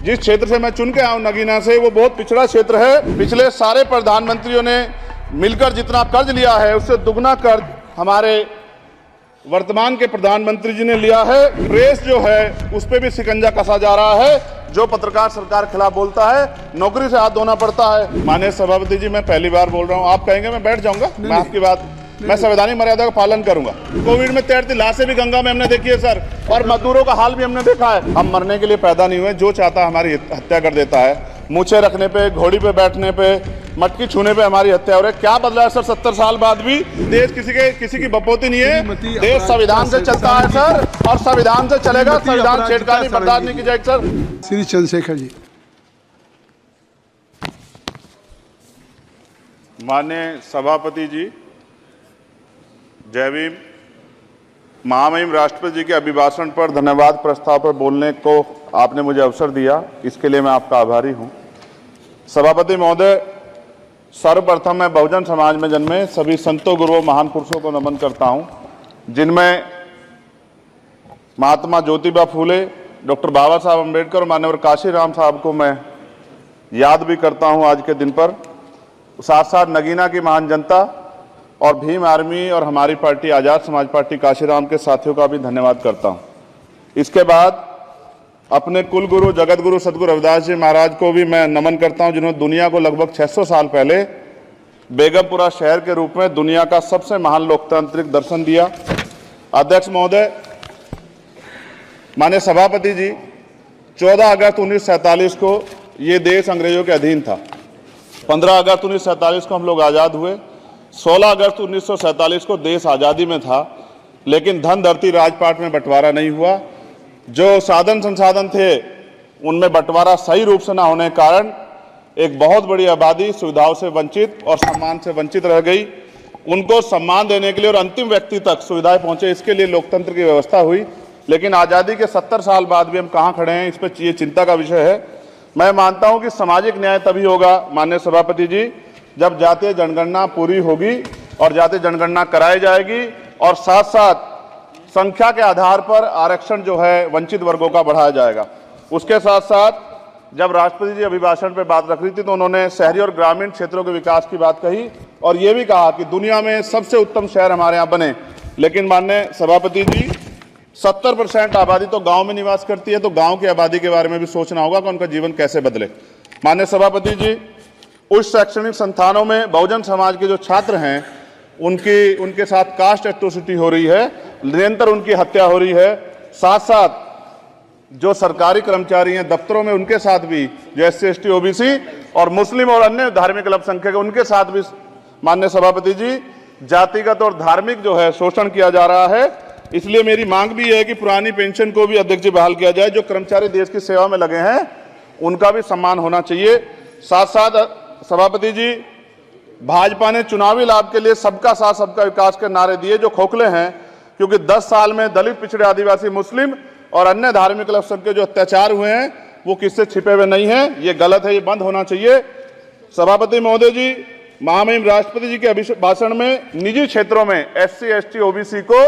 जिस क्षेत्र से मैं चुन के आया हूं नगीना से, वो बहुत पिछड़ा क्षेत्र है। पिछले सारे प्रधानमंत्रियों ने मिलकर जितना कर्ज लिया है उससे दुगना कर्ज हमारे वर्तमान के प्रधानमंत्री जी ने लिया है। प्रेस जो है उस पर भी शिकंजा कसा जा रहा है। जो पत्रकार सरकार के खिलाफ बोलता है नौकरी से हाथ धोना पड़ता है। माननीय सभापति जी, मैं पहली बार बोल रहा हूं, आप कहेंगे मैं बैठ जाऊंगा, मैं आपकी बात, मैं संवैधानिक मर्यादा का पालन करूंगा। कोविड में तैरती लाशें भी गंगा में हमने देखी है सर, और मजदूरों का हाल भी हमने देखा है। हम मरने के लिए पैदा नहीं हुए, जो चाहता हमारी हत्या कर देता है। मूछे रखने पे, घोड़ी पे बैठने पे, मटकी छूने पे हमारी हत्या हो रही है। क्या बदला है सर 70 साल बाद भी? देश किसी की बपोती नहीं है। देश संविधान से चलता है सर, और संविधान से चलेगा। संविधान छेड़खानी बर्दाश्त नहीं की जाएगी सर। श्री चंद्रशेखर जी। माननीय सभापति जी, जय भीम। महामहिम राष्ट्रपति जी के अभिभाषण पर धन्यवाद प्रस्ताव पर बोलने को आपने मुझे अवसर दिया, इसके लिए मैं आपका आभारी हूं। सभापति महोदय, सर्वप्रथम मैं बहुजन समाज में जन्मे सभी संतों, गुरुओं, महान पुरुषों को नमन करता हूं, जिनमें महात्मा ज्योतिबा फूले, डॉक्टर बाबा साहब अम्बेडकर और माननीय काशीराम साहब को मैं याद भी करता हूं आज के दिन पर। साथ साथ नगीना की महान जनता और भीम आर्मी और हमारी पार्टी आज़ाद समाज पार्टी काशीराम के साथियों का भी धन्यवाद करता हूं। इसके बाद अपने कुल गुरु जगत गुरु सदगुरु रविदास जी महाराज को भी मैं नमन करता हूं, जिन्होंने दुनिया को लगभग 600 साल पहले बेगमपुरा शहर के रूप में दुनिया का सबसे महान लोकतांत्रिक दर्शन दिया। अध्यक्ष महोदय, माननीय सभापति जी, 14 अगस्त 1947 को ये देश अंग्रेजों के अधीन था। 15 अगस्त 1947 को हम लोग आज़ाद हुए। 16 अगस्त 1947 को देश आज़ादी में था, लेकिन धन धरती राजपाट में बंटवारा नहीं हुआ। जो साधन संसाधन थे उनमें बंटवारा सही रूप से न होने के कारण एक बहुत बड़ी आबादी सुविधाओं से वंचित और सम्मान से वंचित रह गई। उनको सम्मान देने के लिए और अंतिम व्यक्ति तक सुविधाएं पहुंचे, इसके लिए लोकतंत्र की व्यवस्था हुई। लेकिन आज़ादी के 70 साल बाद भी हम कहाँ खड़े हैं, इस पर ये चिंता का विषय है। मैं मानता हूं कि सामाजिक न्याय तभी होगा माननीय सभापति जी, जब जातीय जनगणना पूरी होगी और जातीय जनगणना कराई जाएगी, और साथ साथ संख्या के आधार पर आरक्षण जो है वंचित वर्गों का बढ़ाया जाएगा। उसके साथ साथ जब राष्ट्रपति जी अभिभाषण पे बात रख रही थी तो उन्होंने शहरी और ग्रामीण क्षेत्रों के विकास की बात कही, और ये भी कहा कि दुनिया में सबसे उत्तम शहर हमारे यहाँ बने। लेकिन माननीय सभापति जी, 70% आबादी तो गांव में निवास करती है, तो गांव की आबादी के बारे में भी सोचना होगा कि उनका जीवन कैसे बदले। माननीय सभापति जी, उच्च शैक्षणिक संस्थानों में बहुजन समाज के जो छात्र हैं उनके साथ कास्ट एट्रोसिटी हो रही है, निरंतर उनकी हत्या हो रही है। साथ साथ जो सरकारी कर्मचारी हैं दफ्तरों में, उनके साथ भी जो SC ST OBC और मुस्लिम और अन्य धार्मिक अल्पसंख्यक, उनके साथ भी माननीय सभापति जी जातिगत और धार्मिक जो है शोषण किया जा रहा है। इसलिए मेरी मांग भी है कि पुरानी पेंशन को भी अध्यक्ष जी बहाल किया जाए। जो कर्मचारी देश की सेवा में लगे हैं उनका भी सम्मान होना चाहिए। साथ साथ सभापति जी, भाजपा ने चुनावी लाभ के लिए सबका साथ सबका विकास के नारे दिए, जो खोखले हैं, क्योंकि 10 साल में दलित, पिछड़े, आदिवासी, मुस्लिम और अन्य धार्मिक अल्पसंख्यक जो अत्याचार हुए हैं वो किससे छिपे हुए नहीं हैं। ये गलत है, ये बंद होना चाहिए। सभापति महोदय जी, महामहिम राष्ट्रपति जी के अभिभाषण में निजी क्षेत्रों में SC ST OBC को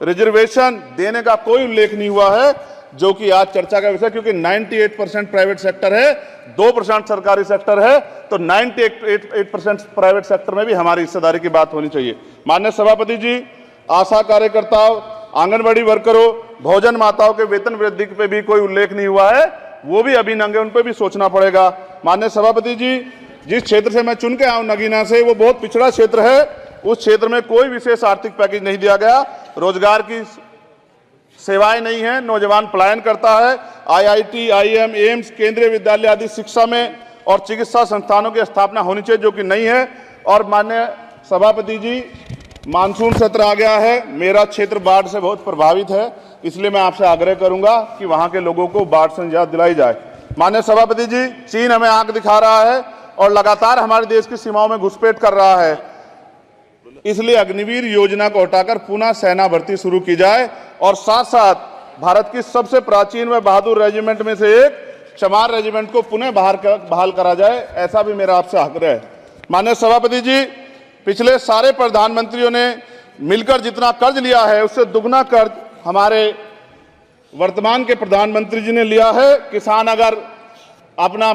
रिजर्वेशन देने का कोई उल्लेख नहीं हुआ है, जो कि आज चर्चा का विषय, क्योंकि 98% प्राइवेट सेक्टर है, 2% सरकारी सेक्टर है, तो 98% प्राइवेट सेक्टर में भी हमारी हिस्सेदारी की बात होनी चाहिए। माननीय सभापति जी, आशा कार्यकर्ताओं, आंगनबाड़ी वर्करों, भोजन माताओं के वेतन वृद्धि पे भी कोई उल्लेख नहीं हुआ है, वो भी अभी नंगे, उन पर भी सोचना पड़ेगा। माननीय सभापति जी, जिस क्षेत्र से मैं चुन के आया हूं नगीना से, वो बहुत पिछड़ा क्षेत्र है। उस क्षेत्र में कोई विशेष आर्थिक पैकेज नहीं दिया गया, रोजगार की सेवाएं नहीं है, नौजवान पलायन करता है। IIT, IIM, एम्स, केंद्रीय विद्यालय आदि शिक्षा में और चिकित्सा संस्थानों की स्थापना होनी चाहिए, जो कि नहीं है। और माननीय सभापति जी, मानसून सत्र आ गया है, मेरा क्षेत्र बाढ़ से बहुत प्रभावित है, इसलिए मैं आपसे आग्रह करूंगा कि वहां के लोगों को बाढ़ से निजात दिलाई जाए। माननीय सभापति जी, चीन हमें आंख दिखा रहा है और लगातार हमारे देश की सीमाओं में घुसपैठ कर रहा है, इसलिए अग्निवीर योजना को हटाकर पुनः सेना भर्ती शुरू की जाए, और साथ साथ भारत की सबसे प्राचीन व बहादुर रेजिमेंट में से एक चमार रेजिमेंट को पुनः बहाल करा जाए, ऐसा भी मेरा आपसे आग्रह है। माननीय सभापति जी, पिछले सारे प्रधानमंत्रियों ने मिलकर जितना कर्ज लिया है उससे दुगना कर्ज हमारे वर्तमान के प्रधानमंत्री जी ने लिया है। किसान अगर अपना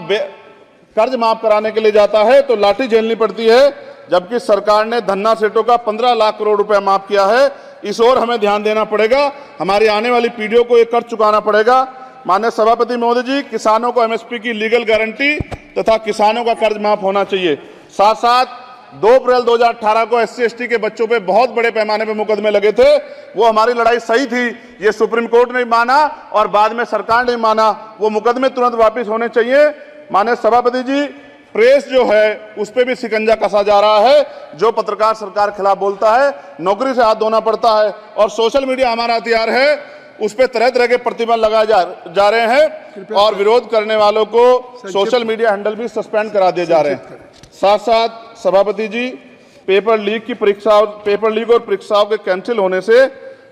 कर्ज माफ कराने के लिए जाता है तो लाठी झेलनी पड़ती है, जबकि सरकार ने धन्ना सेठों का 15 लाख करोड़ रुपया माफ किया है। इस ओर हमें ध्यान देना पड़ेगा, हमारी आने वाली पीढ़ियों को ये कर्ज चुकाना पड़ेगा। माननीय सभापति महोदय जी, किसानों को एमएसपी की लीगल गारंटी तथा किसानों का कर्ज माफ होना चाहिए। साथ साथ 2 अप्रैल 2018 को SC/ST के बच्चों पे बहुत बड़े पैमाने पे मुकदमे लगे थे, वो हमारी लड़ाई सही थी, ये सुप्रीम कोर्ट ने माना और बाद में सरकार ने माना, वो मुकदमे तुरंत वापस होने चाहिए। माननीय सभापति जी, प्रेस जो है उस पर भी शिकंजा कसा जा रहा है, जो पत्रकार सरकार खिलाफ बोलता है नौकरी से हाथ धोना पड़ता है, और सोशल मीडिया हमारा हथियार है, उस पर तरह तरह के प्रतिबंध लगाए जा रहे हैं और विरोध करने वालों को सोशल मीडिया हैंडल भी सस्पेंड करा दिए जा रहे हैं। साथ साथ सभापति जी, पेपर लीक और परीक्षाओं के कैंसिल होने से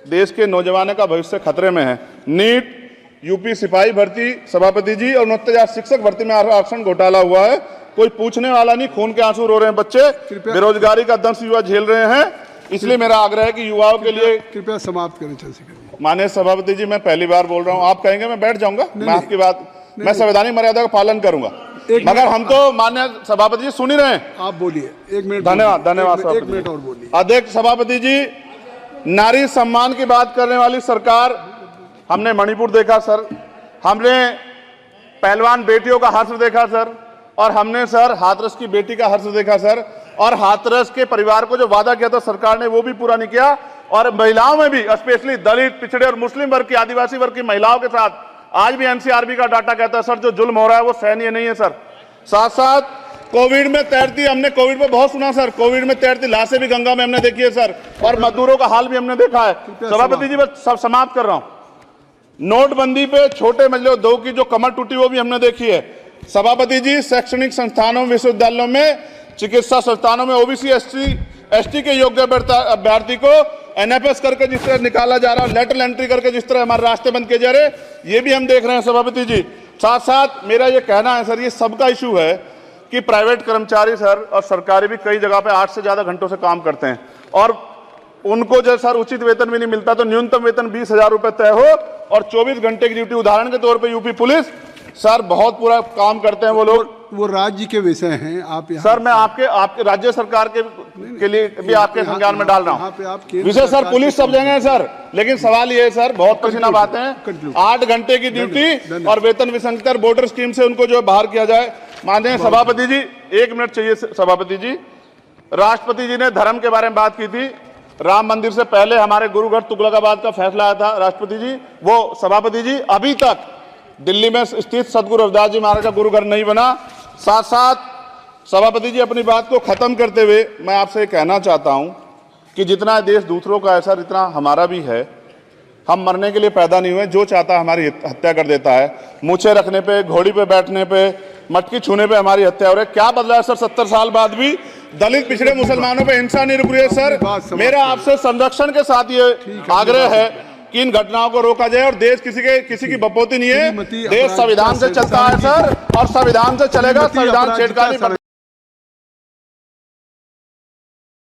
देश के नौजवानों का भविष्य खतरे में है। नीट, यूपी सिपाही भर्ती सभापति जी और 69,000 शिक्षक भर्ती में आरक्षण घोटाला हुआ है, कोई पूछने वाला नहीं, खून के आंसू रो रहे हैं बच्चे, बेरोजगारी का दंश युवा झेल रहे हैं। इसलिए मेरा आग्रह है कि युवाओं के लिए कृपया समाप्त करें चंद्रशेखर। माननीय सभापति जी, मैं पहली बार बोल रहा हूं, आप कहेंगे मैं बैठ जाऊंगा, मैं आपकी बात, मैं संवैधानिक मर्यादा का पालन करूंगा, मगर हम तो माननीय सभापति जी सुन ही रहे हैं। आप बोलिए, 1 मिनट। धन्यवाद। 1 मिनट और बोलिए। अध्यक्ष सभापति जी, नारी सम्मान की बात करने वाली सरकार, हमने मणिपुर देखा सर, हमने पहलवान बेटियों का हर्ष देखा सर, और हमने सर हाथरस की बेटी का हर्ष देखा सर, और हाथरस के परिवार को जो वादा किया था सरकार ने वो भी पूरा नहीं किया, और महिलाओं में भी स्पेशली दलित, पिछड़े और मुस्लिम वर्ग की, आदिवासी वर्ग की महिलाओं के साथ आज भी NCRB का डाटा कहता है सर जो जुल्म हो रहा है वो सहनीय नहीं है सर। साथ साथ कोविड में तैरती, हमने कोविड में बहुत सुना सर, कोविड में तैरती लाशें भी गंगा में हमने देखी है सर, और मजदूरों का हाल भी हमने देखा है। सभापति जी, बस सब समाप्त कर रहा हूं। नोटबंदी पे छोटे मजले उद्योग की जो कमर टूटी वो भी हमने देखी है। सभापति जी, शैक्षणिक संस्थानों, विश्वविद्यालयों में, चिकित्सा संस्थानों में OBC ST के योग्य अभ्यर्थी को NFS करके जिस तरह निकाला जा रहा है, लेटरल एंट्री करके जिस तरह हमारे रास्ते बंद किए जा रहे, ये भी हम देख रहे हैं सभापति जी। साथ साथ मेरा ये कहना है सर, ये सबका इशू है कि प्राइवेट कर्मचारी सर और सरकारी भी कई जगह पे 8 से ज्यादा घंटों से काम करते हैं, और उनको जो सर उचित वेतन भी नहीं मिलता, तो न्यूनतम वेतन 20,000 रुपए तय हो और 24 घंटे की ड्यूटी। उदाहरण के तौर पे यूपी पुलिस सर बहुत पूरा काम करते हैं वो लोग, वो राज्य के विषय हैं। आप सर मैं आपके राज्य सरकार के लिए भी आपके संज्ञान में डाल रहा हूँ विषय सर, पुलिस सब जगह है सर, लेकिन सवाल ये है सर, बहुत पसीना बातें हैं, 8 घंटे की ड्यूटी और वेतन विसंगति, बॉर्डर स्कीम से उनको जो बाहर किया जाए। माननीय सभापति जी, 1 मिनट चाहिए सभापति जी। राष्ट्रपति जी ने धर्म के बारे में बात की थी, राम मंदिर से पहले हमारे गुरुघर तुगलकाबाद का फैसला आया था राष्ट्रपति जी, वो सभापति जी अभी तक दिल्ली में स्थित सदगुरु रविदास जी महाराज का गुरुघर नहीं बना। साथ साथ सभापति जी, अपनी बात को खत्म करते हुए मैं आपसे कहना चाहता हूं कि जितना देश दूसरों का है सर, इतना हमारा भी है। हम मरने के लिए पैदा नहीं हुए, जो चाहता है हमारी हत्या कर देता है। मूछे रखने पे, घोड़ी पे बैठने पे, मटकी छूने पे हमारी हत्या हो रही है। क्या बदला है सर 70 साल बाद भी? दलित, पिछड़े, मुसलमानों पे हिंसा नहीं रुक रही है सर। मेरा आपसे संरक्षण के साथ ये आग्रह है कि इन घटनाओं को रोका जाए, और देश किसी की बपोती नहीं है, देश संविधान से चलता है सर, और संविधान से चलेगा, संविधान छेड़खानी